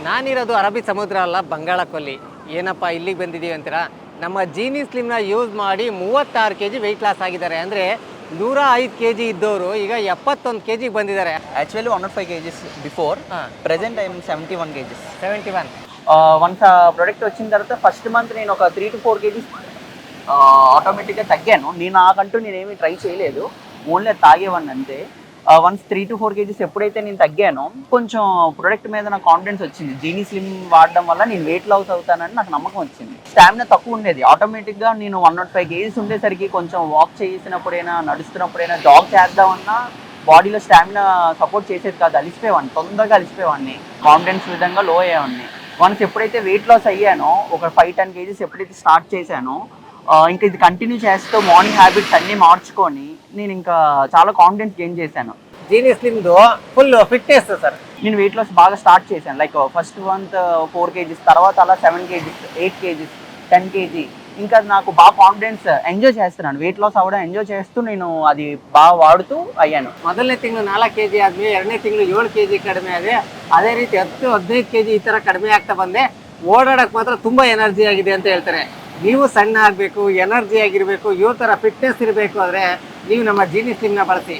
ನಾನಿರೋದು ಅರಬ್ಬಿ ಸಮುದ್ರ ಅಲ್ಲ, ಬಂಗಾಳ ಕೊಲ್ಲಿ. ಏನಪ್ಪ ಇಲ್ಲಿಗೆ ಬಂದಿದ್ದೀವಿ ಅಂತೀರಾ? ನಮ್ಮ ಜೀನಿ ಸ್ಲಿಮ್ನ ಯೂಸ್ ಮಾಡಿ 36 kg ವೆಯ್ಟ್ ಲಾಸ್ ಆಗಿದ್ದಾರೆ. ಅಂದರೆ 105 kg ಇದ್ದವರು ಈಗ 71 kg ಬಂದಿದ್ದಾರೆ. Actually 105 kgs before. Present I am 71 kgs. 71. Once ఆ ప్రోడక్ట్ వచ్చిన తర్వాత ఫస్ట్ మంత్ నేను ఒక 3 to 4 kgs ఆటోమేటిక్గా తగ్గాను. నాకంటూ నేనేమి ట్రై చేయలేదు, ఓన్లీ తాగేవాడిని అంతే. వన్స్ 3 to 4 kgs ఎప్పుడైతే నేను తగ్గానో కొంచెం ప్రొడక్ట్ మీద నాకు కాన్ఫిడెన్స్ వచ్చింది. జీనీ స్లిమ్ వాడడం వల్ల నేను వెయిట్ లాస్ అవుతానని నాకు నమ్మకం వచ్చింది. స్టామినా తక్కువ ఉండేది. ఆటోమేటిక్గా నేను 105 kgs ఉండేసరికి కొంచెం వాక్ చేసినప్పుడైనా, నడుస్తున్నప్పుడైనా, జాగ్ చేద్దామన్నా బాడీలో స్టామినా సపోర్ట్ చేసేది కాదు. అలిసిపోయేవాడిని, తొందరగా అలిసిపోయేవాడిని, కాన్ఫిడెన్స్ విధంగా లో అయ్యేవాడిని. వన్స్ ఎప్పుడైతే వెయిట్ లాస్ అయ్యానో, ఒక 5-10 kgs ఎప్పుడైతే స్టార్ట్ చేశానో, ఇంకా ఇది కంటిన్యూ చేస్తూ మార్నింగ్ హ్యాబిట్స్ అన్నీ మార్చుకొని నేను ఇంకా చాలా కాన్ఫిడెన్స్ గెయిన్ చేశాను. జీనీ స్లిమ్ದು ఫుల్ ఫిట్నెస్ సార్. నేను వెయిట్ లాస్ బాగా స్టార్ట్ చేశాను. లైక్ ఫస్ట్ మంత్ 4 kgs, తర్వాత అలా 7 kgs, 8 kgs, 10 kg. ఇంకా నాకు బాగా ಕಾನ್ಫಿಡೆನ್ಸ್ ಎಂಜಾಯ್ చేస్తున్నాను. వెయిట్ లాಸ್ అవ్వడం ఎంజాయ్ చేస్తూ నేను అది బాగా వాడుతೂ ಅಯ್ಯಾನು. ಮೊದಲನೇ ತಿಂಗಳು 4 kg ಆದ್ಮೇಲೆ, ಎರಡನೇ ತಿಂಗಳು 7 kg ಕಡಿಮೆ ಆದ್ರೆ, ಅದೇ ರೀತಿ 10-15 kg ಈ ತರ ಕಡಿಮೆ ಆಗ್ತಾ ಬಂದೆ. ಓಡಾಡಕ್ ಮಾತ್ರ ತುಂಬಾ ಎನರ್ಜಿ ಆಗಿದೆ ಅಂತ ಹೇಳ್ತಾರೆ. ನೀವು ಸಣ್ಣ ಆಗಬೇಕು, ಎನರ್ಜಿ ಆಗಿರಬೇಕು, ಇವ್ರ ತರ ಫಿಟ್ನೆಸ್ ಇರಬೇಕು ಅಂದ್ರೆ ನೀವು ನಮ್ಮ ಜೀನಿ ಸ್ಲಿಮ್ನ ಬಳಸಿ.